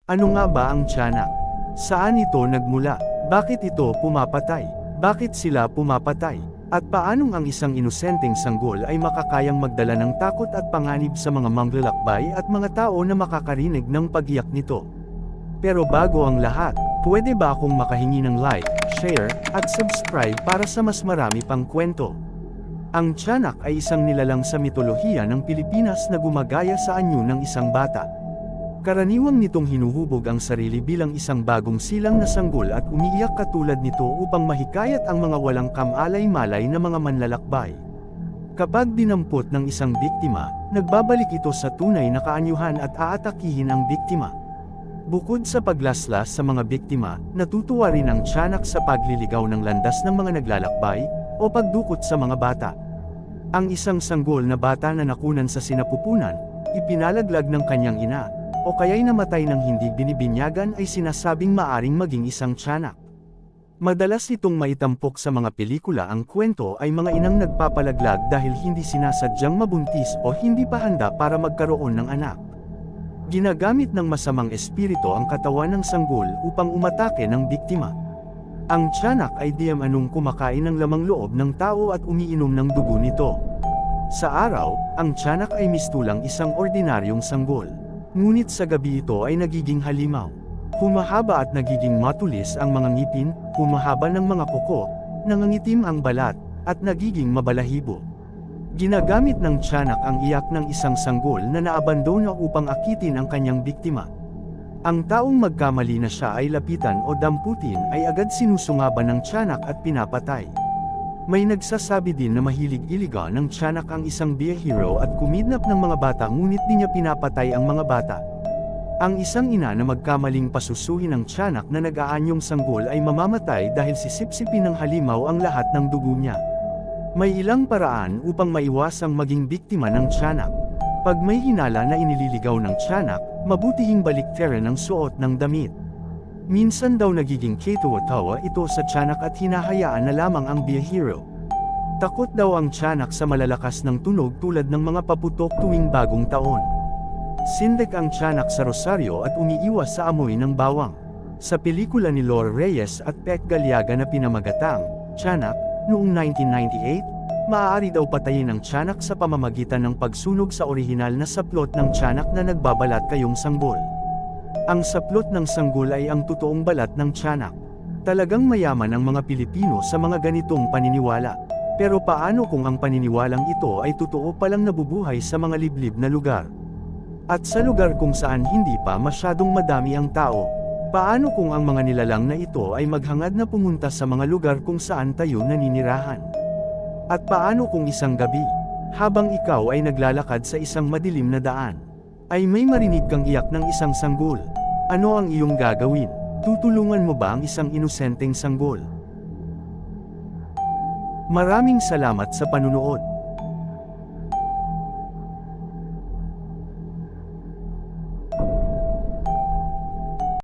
Ano nga ba ang tiyanak? Saan ito nagmula? Bakit ito pumapatay? Bakit sila pumapatay? At paanong ang isang inosenteng sanggol ay makakayang magdala ng takot at panganib sa mga manglalakbay at mga tao na makakarinig ng pag-iyak nito? Pero bago ang lahat, pwede ba akong makahingi ng like, share, at subscribe para sa mas marami pang kwento? Ang tiyanak ay isang nilalang sa mitolohiya ng Pilipinas na gumagaya sa anyo ng isang bata. Karaniwang nitong hinuhubog ang sarili bilang isang bagong silang na sanggol at umiiyak katulad nito upang mahikayat ang mga walang kamalay-malay na mga manlalakbay. Kapag dinampot ng isang biktima, nagbabalik ito sa tunay na kaanyuhan at aatakihin ang biktima. Bukod sa paglaslas sa mga biktima, natutuwa rin ang tiyanak sa pagliligaw ng landas ng mga naglalakbay, o pagdukot sa mga bata. Ang isang sanggol na bata na nakunan sa sinapupunan, ipinalaglag ng kanyang ina, o kaya'y namatay ng hindi binibinyagan ay sinasabing maaring maging isang tiyanak. Madalas itong maitampok sa mga pelikula. Ang kwento ay mga inang nagpapalaglag dahil hindi sinasadyang mabuntis o hindi pa handa para magkaroon ng anak. Ginagamit ng masamang espiritu ang katawan ng sanggol upang umatake ng biktima. Ang tiyanak ay diyamanong kumakain ng lamang loob ng tao at umiinom ng dugo nito. Sa araw, ang tiyanak ay mistulang isang ordinaryong sanggol. Ngunit sa gabi ito ay nagiging halimaw. Humahaba at nagiging matulis ang mga ngipin, humahaba ng mga kuko, nangangitim ang balat, at nagiging mabalahibo. Ginagamit ng tiyanak ang iyak ng isang sanggol na naabandona upang akitin ang kanyang biktima. Ang taong magkamali na siya ay lapitan o damputin ay agad sinusungaban ng tiyanak at pinapatay. May nagsasabi din na mahilig-iliga ng tiyanak ang isang biyahero at kumidnap ng mga bata ngunit di niya pinapatay ang mga bata. Ang isang ina na magkamaling pasusuhin ng tiyanak na nag-aanyong sanggol ay mamamatay dahil sisipsipin ng halimaw ang lahat ng dugo niya. May ilang paraan upang maiwasang maging biktima ng tiyanak. Pag may hinala na inililigaw ng tiyanak, mabutihing baliktaran ang suot ng damit. Minsan daw nagiging ketawa-tawa ito sa tiyanak at hinahayaan na lamang ang biyahero. Takot daw ang tiyanak sa malalakas ng tunog tulad ng mga paputok tuwing bagong taon. Sindek ang tiyanak sa rosaryo at umiiwas sa amoy ng bawang. Sa pelikula ni Lor Reyes at Pec Galiaga na pinamagatang Tiyanak, noong 1998, maaari daw patayin ang tiyanak sa pamamagitan ng pagsunog sa orihinal na saplot ng tiyanak na nagbabalat kayong sanggol. Ang saplot ng sanggol ay ang totoong balat ng tiyanak. Talagang mayaman ang mga Pilipino sa mga ganitong paniniwala. Pero paano kung ang paniniwalang ito ay totoo palang nabubuhay sa mga liblib na lugar? At sa lugar kung saan hindi pa masyadong madami ang tao? Paano kung ang mga nilalang na ito ay maghangad na pumunta sa mga lugar kung saan tayo naninirahan? At paano kung isang gabi, habang ikaw ay naglalakad sa isang madilim na daan, ay may marinig kang iyak ng isang sanggol? Ano ang iyong gagawin? Tutulungan mo ba ang isang inosenteng sanggol? Maraming salamat sa panunood.